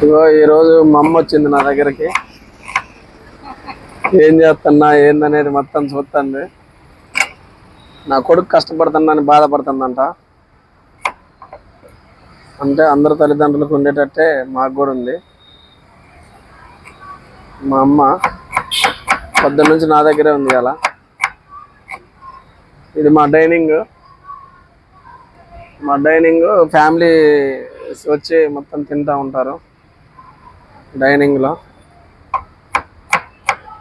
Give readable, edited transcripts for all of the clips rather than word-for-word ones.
ఇగో ఈరోజు మా అమ్మ వచ్చింది నా దగ్గరికి. ఏం చేస్తున్నా ఏందనేది మొత్తం చూస్తుంది. నా కొడుకు కష్టపడుతున్నాని బాధపడుతుందంట. అంటే అందరు తల్లిదండ్రులకు ఉండేటట్టే మాకు కూడా ఉంది. మా అమ్మ పొద్దున్న నుంచి నా దగ్గరే ఉంది కదా. ఇది మా డైనింగ్ ఫ్యామిలీ వచ్చి మొత్తం తింటూ ఉంటారు డైనింగ్లో.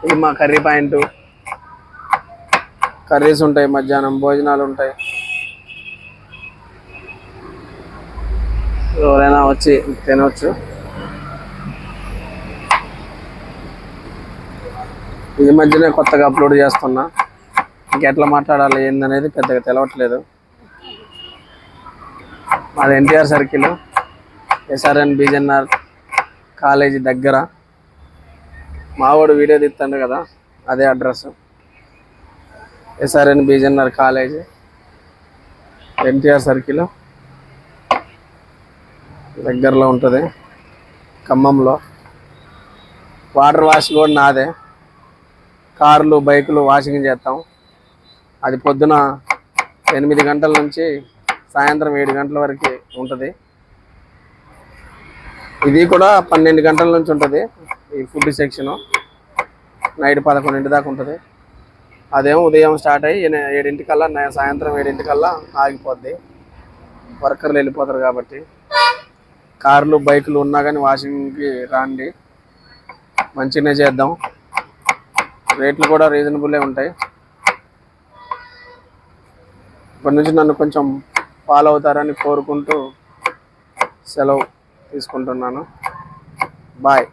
ఇది మా కర్రీ పాయింట్. కర్రీస్ ఉంటాయి, మధ్యాహ్నం భోజనాలు ఉంటాయి. ఎవరైనా వచ్చి తినవచ్చు. ఇది మధ్యనే కొత్తగా అప్లోడ్ చేస్తున్నా. ఇంకెట్లా మాట్లాడాలి ఏందనేది పెద్దగా తెలవట్లేదు. మాది NTR circle, SRN BGNR college దగ్గర. మావాడు వీడియో తీస్తాడు కదా, అదే address. SRN BGNR college, NTR circle దగ్గరలో ఉంటుంది, ఖమ్మంలో. వాటర్ వాష్ కూడా నాదే. కార్లు బైకులు వాషింగ్ చేస్తాం. అది పొద్దున 8 గంటల నుంచి సాయంత్రం 7 గంటల వరకు ఉంటుంది. ఇది కూడా 12 గంటల నుంచి ఉంటుంది. ఈ ఫుడ్ సెక్షను నైట్ 11 దాకా ఉంటుంది. అదేమో ఉదయం స్టార్ట్ అయ్యి 7 కల్లా, సాయంత్రం 7 కల్లా ఆగిపోద్ది. వర్కర్లు వెళ్ళిపోతారు కాబట్టి. కార్లు బైకులు ఉన్నా కానీ వాషింగ్కి రాండి, మంచిగానే చేద్దాం. రేట్లు కూడా రీజనబుల్లే ఉంటాయి. ఇప్పటి నుంచి నన్ను కొంచెం ఫాలో అవుతారని కోరుకుంటూ సెలవు తీసుకుంటున్నాను. బాయ్.